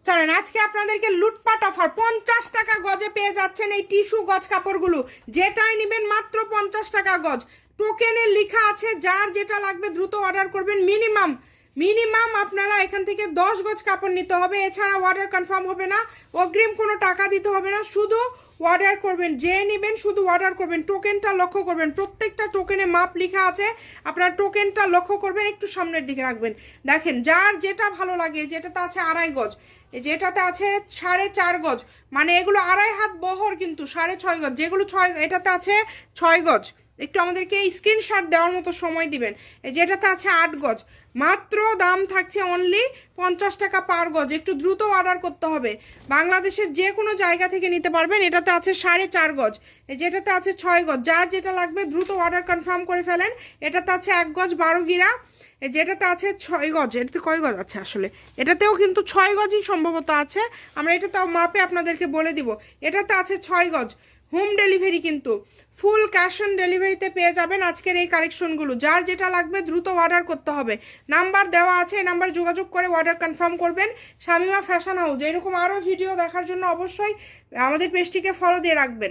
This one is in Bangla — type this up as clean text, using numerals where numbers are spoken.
চলেন আজকে আপনাদেরকে লুটপাট অফার 50 টাকা গজে পেয়ে যাচ্ছেন এই টিস্যু গজ কাপড়গুলো। যেটাই নেবেন মাত্র 50 টাকা গজ। টোকেনে লেখা আছে যার যেটা লাগবে দ্রুত অর্ডার করবেন। মিনিমাম মিনিমাম আপনারা এখান থেকে 10 গজ কাপড় নিতে হবে, এছাড়া অর্ডার কনফার্ম হবে না, অগ্রিম কোনো টাকা দিতে হবে না, শুধু অর্ডার করবেন। যে নেবেন শুধু অর্ডার করবেন। টোকেনটা লক্ষ্য করবেন, প্রত্যেকটা টোকেনে মাপ লেখা আছে, আপনার টোকেনটা লক্ষ্য করবেন, একটু সামনের দিকে রাখবেন। দেখেন যার যেটা ভালো লাগে, যেটাতে আছে 2.5 গজ, যেটাতে আছে 4.5 গজ, মানে এগুলো 2.5 হাত বহর, কিন্তু 6.5 গজ, যেগুলো 6, এটাতে আছে 6 গজ। একটু আমাদেরকে স্ক্রিনশট দেওয়ার মতো সময় দিবেন। যেটাতে আছে 8 গজ, মাত্র দাম থাকছে অনলি 50 টাকা পার গজ। একটু দ্রুত অর্ডার করতে হবে। বাংলাদেশের যে কোনো জায়গা থেকে নিতে পারবেন। এটাতে আছে 4.5 গজ, যেটাতে আছে 6 গজ। যার যেটা লাগবে দ্রুত অর্ডার কনফার্ম করে ফেলেন। এটাতে আছে 1 গজ 12 গিরা, যেটাতে আছে 6 গজ। এটাতে কয় গজ আছে আসলে? এটাতেও কিন্তু 6 গজই সম্ভবত আছে। আমরা এটা তাও মাপে আপনাদেরকে বলে দিব। এটাতে আছে 6 গজ। হোম ডেলিভারি, কিন্তু ফুল ক্যাশ অন ডেলিভারিতে পেয়ে যাবেন আজকের এই কালেকশনগুলো। যার যেটা লাগবে দ্রুত অর্ডার করতে হবে। নাম্বার দেওয়া আছে, এই নাম্বারে যোগাযোগ করে অর্ডার কনফার্ম করবেন। শামিমা ফ্যাশন হাউস, এরকম আরও ভিডিও দেখার জন্য অবশ্যই আমাদের পেজটিকে ফলো দিয়ে রাখবেন।